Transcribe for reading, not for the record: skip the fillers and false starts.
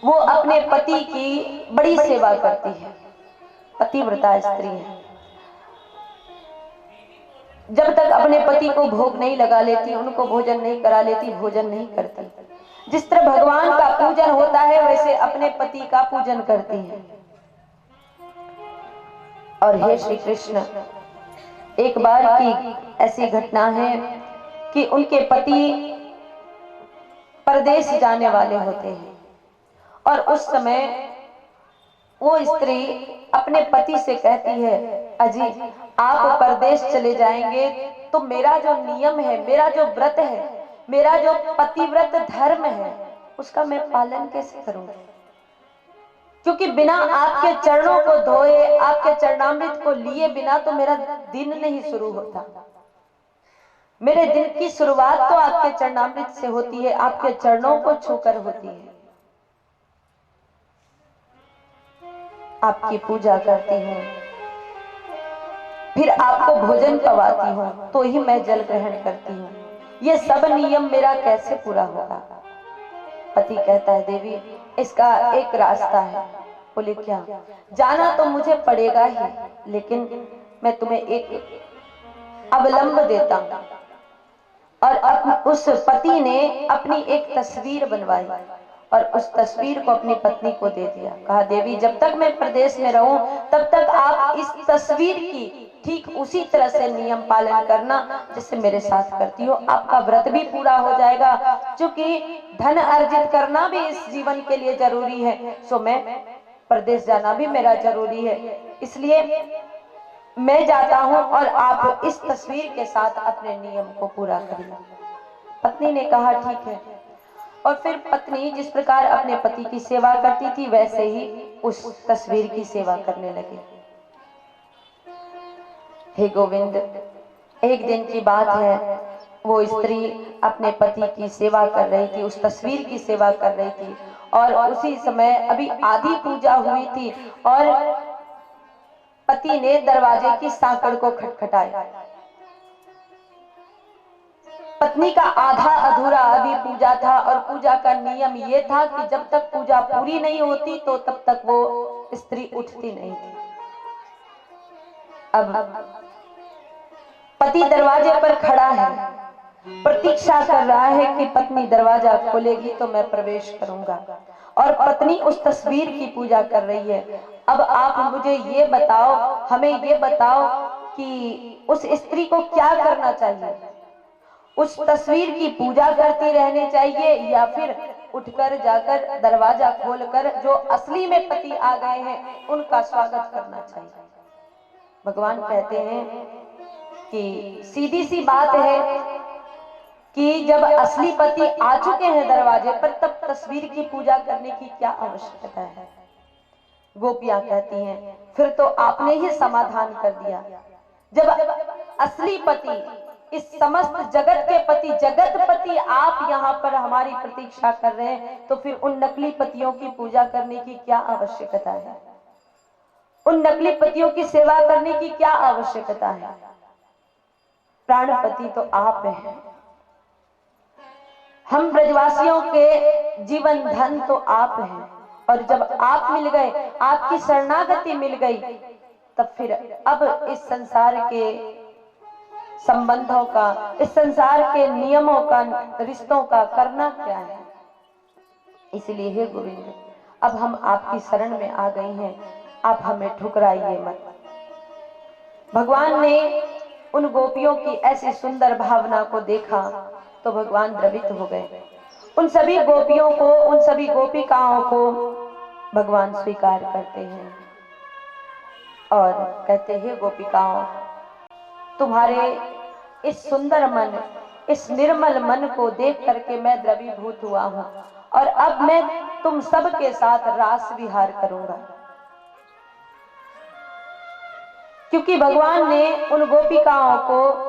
वो अपने पति की बड़ी सेवा करती है, पतिव्रता स्त्री है। जब तक अपने पति को भोग नहीं लगा लेती, उनको भोजन नहीं करा लेती, भोजन नहीं करती। जिस तरह भगवान का पूजन होता है वैसे अपने पति का पूजन करती है। और हे श्री कृष्ण, एक बार की ऐसी घटना है कि उनके पति परदेश जाने वाले होते हैं और उस समय वो स्त्री अपने पति से कहती है, अजी आप परदेश चले जाएंगे तो मेरा जो नियम है, मेरा जो व्रत है, मेरा जो पतिव्रत धर्म है, उसका मैं पालन कैसे करूंगी? क्योंकि बिना आपके चरणों को धोए, आपके चरणामृत को लिए बिना तो मेरा दिन नहीं शुरू होता। मेरे दिन की शुरुआत तो आपके चरणामृत से होती है, आपके चरणों को छूकर होती है। आपकी पूजा करती हूँ, फिर आपको भोजन करवाती हूँ, तो ही मैं जल ग्रहण करती हूँ। ये सब नियम मेरा कैसे पूरा होगा? पति कहता है, देवी इसका एक रास्ता है। बोले क्या? जाना तो मुझे पड़ेगा ही, लेकिन मैं तुम्हें एक अवलंब देता हूँ। और उस पति ने अपनी एक तस्वीर बनवाई और उस तस्वीर को अपनी पत्नी को दे दिया। कहा, देवी जब तक मैं प्रदेश में रहूं तब तक आप इस तस्वीर की ठीक उसी तरह से नियम पालन करना जैसे मेरे साथ करती हो। आपका व्रत भी पूरा हो जाएगा। क्योंकि धन अर्जित करना भी इस जीवन के लिए जरूरी है, सो मैं प्रदेश जाना भी मेरा जरूरी है, इसलिए मैं जाता हूं और आप इस तस्वीर के साथ अपने नियम को पूरा करिए। पत्नी ने कहा ठीक है। और फिर पत्नी जिस प्रकार अपने पति की सेवा करती थी वैसे ही उस तस्वीर की सेवा करने लगी। हे गोविंद, एक दिन की बात है, वो स्त्री अपने पति की सेवा कर रही थी, उस तस्वीर की सेवा कर रही थी और उसी समय अभी आधी पूजा हुई थी और पति ने दरवाजे की सांकड़ को खटखटाया। पत्नी का आधा अधूरा अभी पूजा था और पूजा का नियम ये था कि जब तक पूजा पूरी नहीं होती तो तब तक वो स्त्री उठती नहीं थी। अब पति दरवाजे पर खड़ा है, प्रतीक्षा कर रहा है कि पत्नी दरवाजा खोलेगी तो मैं प्रवेश करूंगा। और पत्नी उस तस्वीर की पूजा कर रही है। अब आप मुझे ये बताओ, हमें ये बताओ कि उस स्त्री को क्या करना चाहिए? उस तस्वीर की पूजा करती रहनी चाहिए या फिर उठकर जाकर दरवाजा खोलकर जो असली में पति आ गए हैं उनका स्वागत करना चाहिए? भगवान कहते हैं कि सीधी सी बात है कि जब असली पति आ चुके हैं दरवाजे पर तब तस्वीर की पूजा करने की क्या आवश्यकता है? गोपियां कहती हैं, फिर तो आपने ही समाधान कर दिया। जब असली पति, इस समस्त जगत के पति, जगत पति आप यहाँ पर हमारी प्रतीक्षा कर रहे हैं, तो फिर उन नकली पतियों की पूजा करने की क्या आवश्यकता है? उन नकली पतियों की सेवा करने की क्या आवश्यकता है? प्राणपति तो आप हैं। हम ब्रजवासियों के जीवन धन तो आप हैं और जब आप मिल गए, आपकी शरणागति मिल गई, तब फिर अब इस संसार के संबंधों का, इस संसार के नियमों का, रिश्तों का करना क्या है? इसलिए हे गोविंद, अब हम आपकी शरण में आ गई हैं, आप हमें ठुकराइए मत। भगवान ने उन गोपियों की ऐसी सुंदर भावना को देखा तो भगवान द्रवित हो गए। उन सभी गोपियों को, उन सभी गोपिकाओं को भगवान स्वीकार करते हैं और कहते हैं, गोपिकाओं, तुम्हारे इस सुंदर मन, इस निर्मल मन को देख करके मैं द्रवीभूत हुआ हूं और अब मैं तुम सब के साथ रास विहार करूंगा। क्योंकि भगवान ने उन गोपिकाओं को